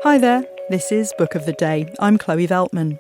Hi there, this is Book of the Day. I'm Chloe Veltman.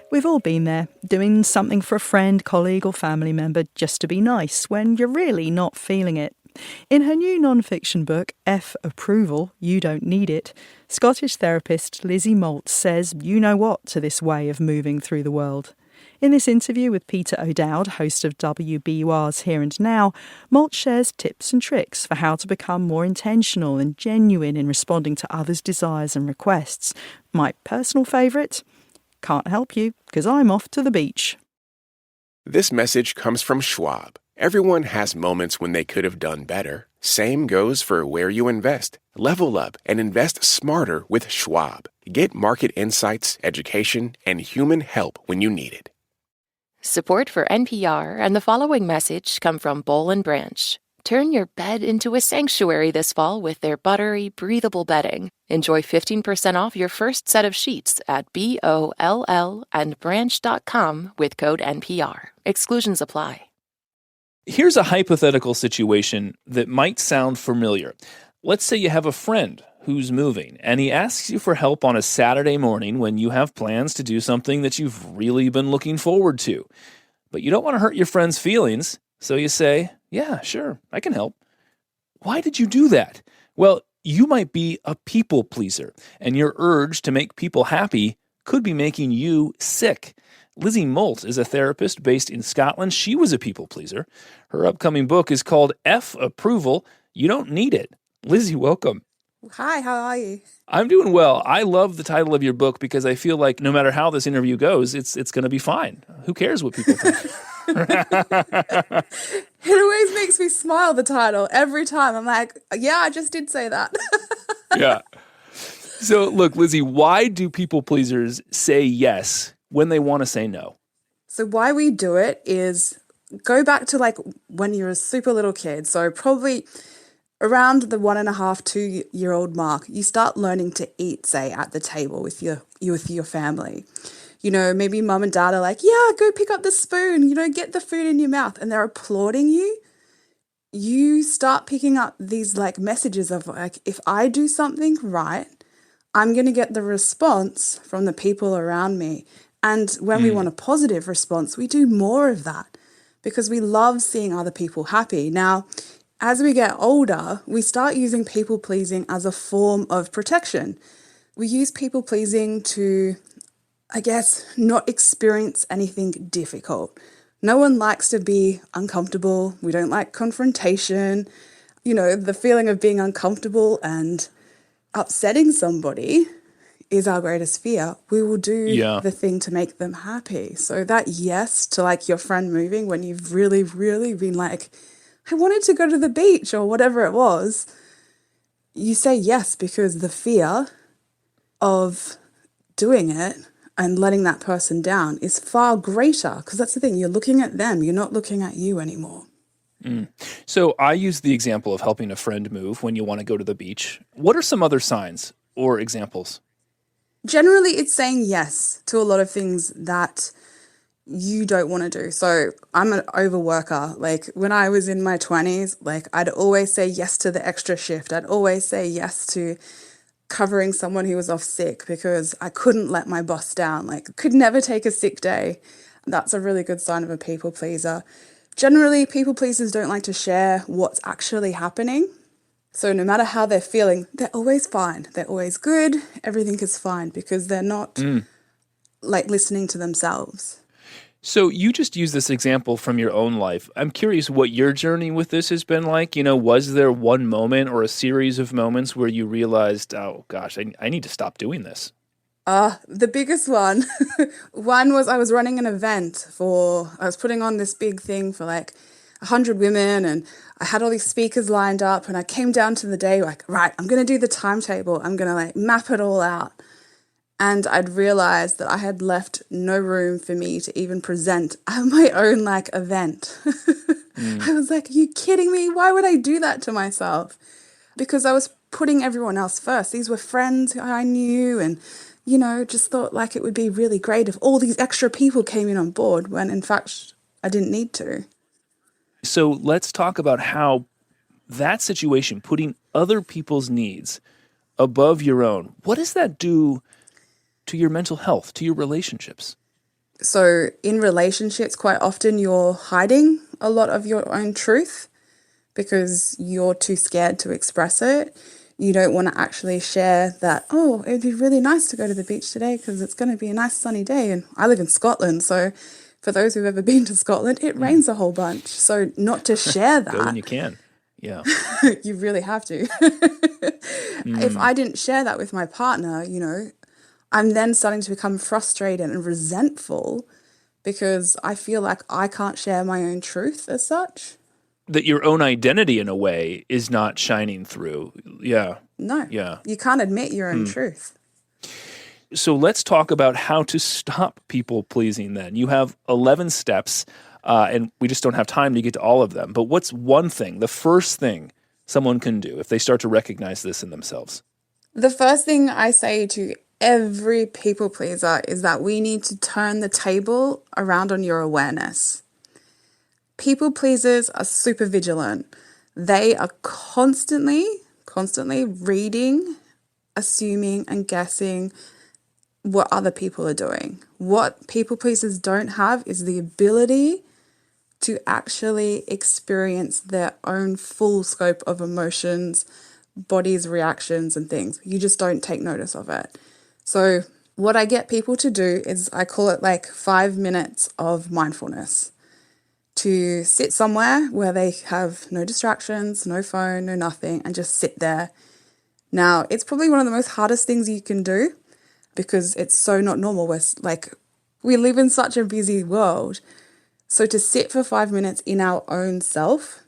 We've all been there, doing something for a friend, colleague or family member just to be nice when you're really not feeling it. In her new non-fiction book, F Approval, You Don't Need It, Scottish therapist Lizzie Moult says you know what to this way of moving through the world. In this interview with Peter O'Dowd, host of WBUR's Here and Now, Moult shares tips and tricks for how to become more intentional and genuine in responding to others' desires and requests. My personal favourite? Can't help you, because I'm off to the beach. This message comes from Schwab. Everyone has moments when they could have done better. Same goes for where you invest. Level up and invest smarter with Schwab. Get market insights, education, and human help when you need it. Support for NPR and the following message come from Boll & Branch. Turn your bed into a sanctuary this fall with their buttery, breathable bedding. Enjoy 15% off your first set of sheets at BOLLandbranch.com with code NPR. Exclusions apply. Here's a hypothetical situation that might sound familiar. Let's say you have a friend who's moving, and he asks you for help on a Saturday morning when you have plans to do something that you've really been looking forward to. But you don't want to hurt your friend's feelings, so you say, yeah, sure, I can help. Why did you do that? Well, you might be a people pleaser, and your urge to make people happy could be making you sick. Lizzie Moult is a therapist based in Scotland. She was a people pleaser. Her upcoming book is called F Approval, You Don't Need It. Lizzie, welcome. Hi, how are you? I'm doing well. I love the title of your book because I feel like no matter how this interview goes, it's going to be fine. Who cares what people think? It always makes me smile, the title, every time. I'm like, yeah, I just did say that. Yeah. So look, Lizzie, why do people pleasers say yes when they want to say no? So why we do it is go back to like when you're a super little kid. So probably around the 1.5, 2-year-old mark, you start learning to eat, say, at the table with your family. You know, maybe mum and dad are like, yeah, go pick up the spoon, get the food in your mouth, and they're applauding you. You start picking up these like messages of like, if I do something right, I'm going to get the response from the people around me. And when we want a positive response, we do more of that because we love seeing other people happy. Now, as we get older, we start using people-pleasing as a form of protection. We use people-pleasing to, I guess, not experience anything difficult. No one likes to be uncomfortable. We don't like confrontation. The feeling of being uncomfortable and upsetting somebody is our greatest fear. We will do the thing to make them happy. So that yes to like your friend moving when you've really, really been like, I wanted to go to the beach or whatever it was, you say yes because the fear of doing it and letting that person down is far greater because that's the thing. You're looking at them. You're not looking at you anymore. So I use the example of helping a friend move when you want to go to the beach. What are some other signs or examples? Generally, it's saying yes to a lot of things that you don't want to do. So I'm an overworker. Like when I was in my 20s, like I'd always say yes to the extra shift. I'd always say yes to covering someone who was off sick because I couldn't let my boss down. Like could never take a sick day. That's a really good sign of a people pleaser. Generally, people pleasers don't like to share what's actually happening. So no matter how they're feeling, they're always fine. They're always good. Everything is fine because they're not like listening to themselves. So you just used this example from your own life. I'm curious what your journey with this has been like. Was there one moment or a series of moments where you realized, oh gosh, I need to stop doing this? The biggest one, one was I was running an event I was putting on this big thing for like 100 women and I had all these speakers lined up and I came down to the day like, right, I'm going to do the timetable. I'm going to like map it all out. And I'd realized that I had left no room for me to even present my own like event. I was like, are you kidding me? Why would I do that to myself? Because I was putting everyone else first. These were friends who I knew and, just thought like it would be really great if all these extra people came in on board when in fact I didn't need to. So let's talk about how that situation, putting other people's needs above your own, what does that do to your mental health, to your relationships? So in relationships, quite often you're hiding a lot of your own truth because you're too scared to express it. You don't want to actually share that, oh, it'd be really nice to go to the beach today because it's going to be a nice sunny day. And I live in Scotland, so for those who've ever been to Scotland, it rains a whole bunch. So not to share that. Go when you can. Yeah. You really have to. If I didn't share that with my partner, I'm then starting to become frustrated and resentful because I feel like I can't share my own truth as such. That your own identity, in a way, is not shining through. Yeah. No. Yeah. You can't admit your own truth. So let's talk about how to stop people pleasing then. You have 11 steps, and we just don't have time to get to all of them. But what's one thing, the first thing someone can do if they start to recognize this in themselves? The first thing I say to every people pleaser is that we need to turn the table around on your awareness. People pleasers are super vigilant. They are constantly reading, assuming, and guessing what other people are doing. What people pleasers don't have is the ability to actually experience their own full scope of emotions, body's reactions, and things. You just don't take notice of it. So what I get people to do is I call it like 5 minutes of mindfulness. To sit somewhere where they have no distractions, no phone, no nothing, and just sit there. Now, it's probably one of the most hardest things you can do because it's so not normal. We live in such a busy world. So to sit for 5 minutes in our own self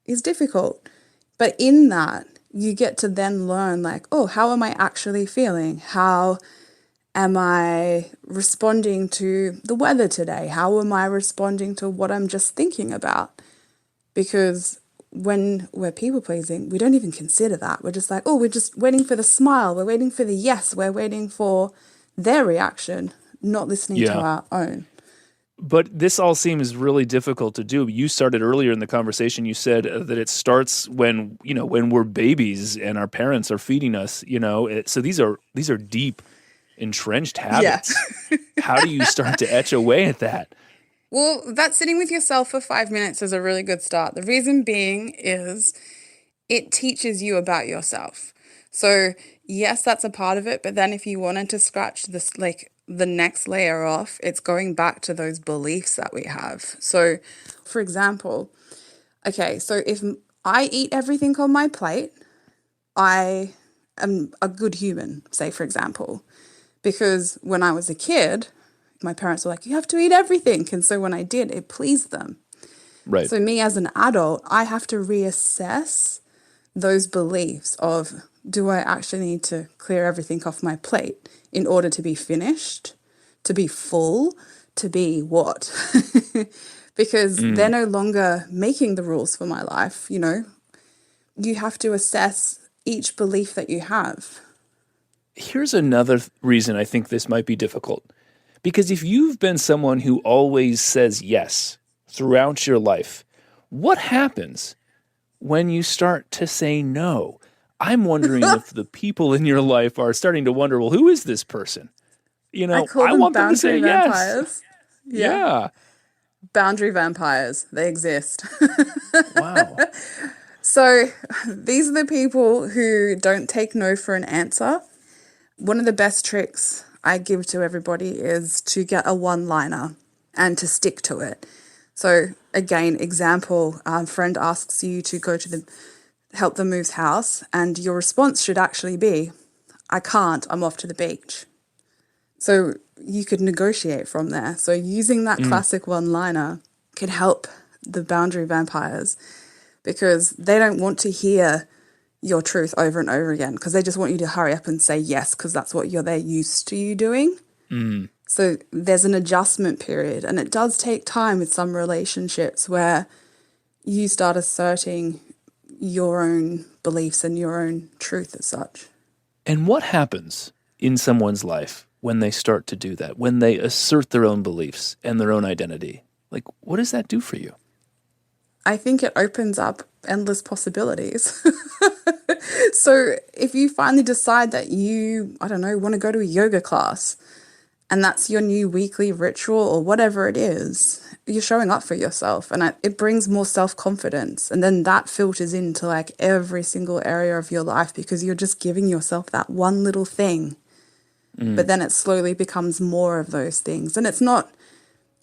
is difficult. But in that, you get to then learn how am I actually feeling? How am I responding to the weather today? How am I responding to what I'm just thinking about? Because when we're people pleasing, we don't even consider that. We're just like, we're just waiting for the smile. We're waiting for the yes. We're waiting for their reaction, not listening to our own. But this all seems really difficult to do. You started earlier in the conversation, you said that it starts when we're babies and our parents are feeding us, So these are deep, entrenched habits. Yeah. How do you start to etch away at that? Well, that sitting with yourself for 5 minutes is a really good start. The reason being is it teaches you about yourself. So yes, that's a part of it. But then if you wanted to scratch this, the next layer off, it's going back to those beliefs that we have. So for example, so if I eat everything on my plate, I am a good human, say for example. Because when I was a kid, my parents were like, you have to eat everything. And so when I did, it pleased them. Right. So me as an adult, I have to reassess those beliefs of, do I actually need to clear everything off my plate in order to be finished, to be full, to be what? Because they're no longer making the rules for my life, You have to assess each belief that you have. Here's another reason I think this might be difficult. Because if you've been someone who always says yes throughout your life, what happens when you start to say no? I'm wondering if the people in your life are starting to wonder, well, who is this person? I want them to say vampires. Yes. Yeah. Boundary vampires. They exist. Wow. So these are the people who don't take no for an answer. One of the best tricks I give to everybody is to get a one-liner and to stick to it. So again, example, a friend asks you to go to help them move house, and your response should actually be, I can't, I'm off to the beach. So you could negotiate from there. So using that classic one-liner can help the boundary vampires because they don't want to hear your truth over and over again because they just want you to hurry up and say yes because that's what they're used to you doing. So there's an adjustment period, and it does take time with some relationships where you start asserting your own beliefs and your own truth as such. And what happens in someone's life when they start to do that, when they assert their own beliefs and their own identity? What does that do for you? I think it opens up endless possibilities. So if you finally decide that you, I don't know, want to go to a yoga class and that's your new weekly ritual or whatever it is, you're showing up for yourself, and it brings more self-confidence. And then that filters into like every single area of your life because you're just giving yourself that one little thing. But then it slowly becomes more of those things. And it's not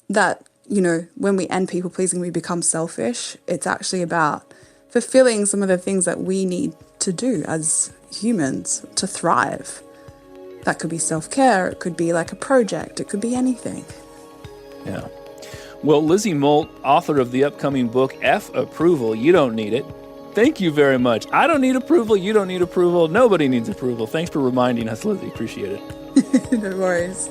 that, when we end people pleasing, we become selfish. It's actually about fulfilling some of the things that we need to do as humans to thrive. That could be self-care. It could be like a project. It could be anything. Yeah. Well, Lizzie Moult, author of the upcoming book, F Approval, You Don't Need It. Thank you very much. I don't need approval. You don't need approval. Nobody needs approval. Thanks for reminding us, Lizzie. Appreciate it. No worries.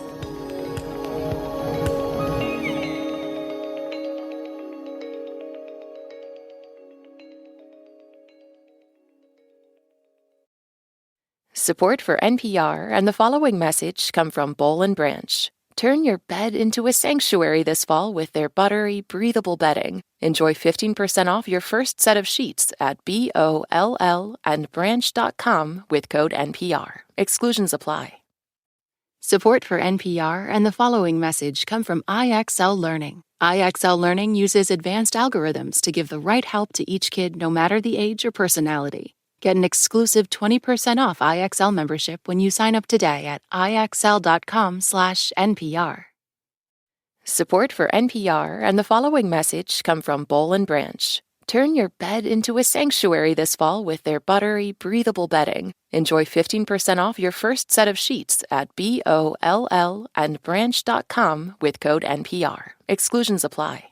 Support for NPR and the following message come from Boll & Branch. Turn your bed into a sanctuary this fall with their buttery, breathable bedding. Enjoy 15% off your first set of sheets at BOLL&branch.com with code NPR. Exclusions apply. Support for NPR and the following message come from IXL Learning. IXL Learning uses advanced algorithms to give the right help to each kid no matter the age or personality. Get an exclusive 20% off IXL membership when you sign up today at IXL.com/NPR. Support for NPR and the following message come from Boll & Branch. Turn your bed into a sanctuary this fall with their buttery, breathable bedding. Enjoy 15% off your first set of sheets at BOLL&branch.com with code NPR. Exclusions apply.